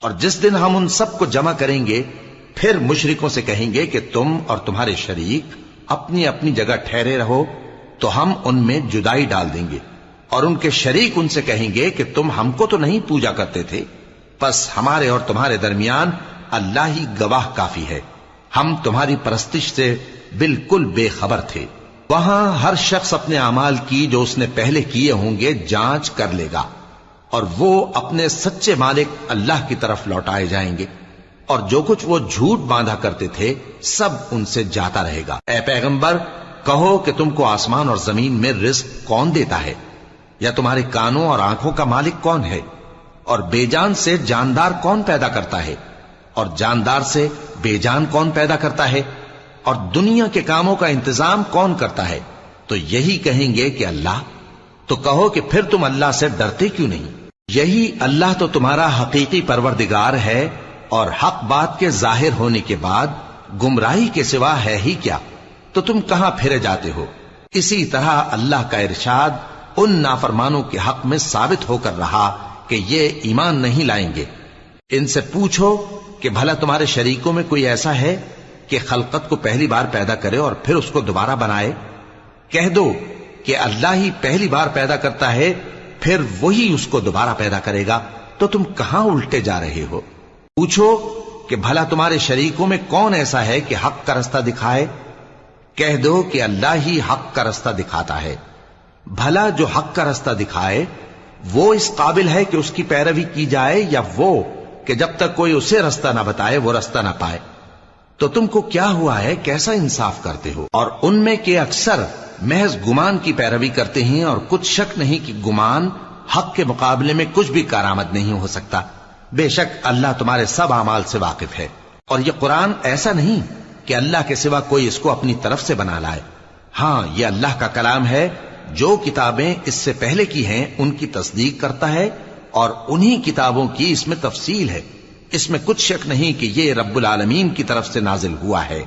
اور جس دن ہم ان سب کو جمع کریں گے پھر مشرکوں سے کہیں گے کہ تم اور تمہارے شریک اپنی اپنی جگہ ٹھہرے رہو تو ہم ان میں جدائی ڈال دیں گے، اور ان کے شریک ان سے کہیں گے کہ تم ہم کو تو نہیں پوجا کرتے تھے، بس ہمارے اور تمہارے درمیان اللہ ہی گواہ کافی ہے، ہم تمہاری پرستش سے بالکل بے خبر تھے۔ وہاں ہر شخص اپنے اعمال کی جو اس نے پہلے کیے ہوں گے جانچ کر لے گا، اور وہ اپنے سچے مالک اللہ کی طرف لوٹائے جائیں گے، اور جو کچھ وہ جھوٹ باندھا کرتے تھے سب ان سے جاتا رہے گا۔ اے پیغمبر کہو کہ تم کو آسمان اور زمین میں رزق کون دیتا ہے، یا تمہارے کانوں اور آنکھوں کا مالک کون ہے، اور بے جان سے جاندار کون پیدا کرتا ہے، اور جاندار سے بے جان کون پیدا کرتا ہے، اور دنیا کے کاموں کا انتظام کون کرتا ہے؟ تو یہی کہیں گے کہ اللہ۔ تو کہو کہ پھر تم اللہ سے ڈرتے کیوں نہیں؟ یہی اللہ تو تمہارا حقیقی پروردگار ہے، اور حق بات کے ظاہر ہونے کے بعد گمراہی کے سوا ہے ہی کیا؟ تو تم کہاں پھرے جاتے ہو؟ اسی طرح اللہ کا ارشاد ان نافرمانوں کے حق میں ثابت ہو کر رہا کہ یہ ایمان نہیں لائیں گے۔ ان سے پوچھو کہ بھلا تمہارے شریکوں میں کوئی ایسا ہے کہ خلقت کو پہلی بار پیدا کرے اور پھر اس کو دوبارہ بنائے؟ کہہ دو کہ اللہ ہی پہلی بار پیدا کرتا ہے پھر وہی اس کو دوبارہ پیدا کرے گا، تو تم کہاں الٹے جا رہے ہو؟ پوچھو کہ بھلا تمہارے شریکوں میں کون ایسا ہے کہ حق کا رستہ دکھائے؟ کہہ دو کہ اللہ ہی حق کا رستہ دکھاتا ہے۔ بھلا جو حق کا رستہ دکھائے وہ اس قابل ہے کہ اس کی پیروی کی جائے، یا وہ کہ جب تک کوئی اسے رستہ نہ بتائے وہ رستہ نہ پائے؟ تو تم کو کیا ہوا ہے، کیسا انصاف کرتے ہو؟ اور ان میں کے اکثر محض گمان کی پیروی کرتے ہیں، اور کچھ شک نہیں کہ گمان حق کے مقابلے میں کچھ بھی کارآمد نہیں ہو سکتا۔ بے شک اللہ تمہارے سب اعمال سے واقف ہے، اور یہ قرآن ایسا نہیں کہ اللہ کے سوا کوئی اس کو اپنی طرف سے بنا لائے۔ ہاں یہ اللہ کا کلام ہے، جو کتابیں اس سے پہلے کی ہیں ان کی تصدیق کرتا ہے، اور انہی کتابوں کی اس میں تفصیل ہے، اس میں کچھ شک نہیں کہ یہ رب العالمین کی طرف سے نازل ہوا ہے۔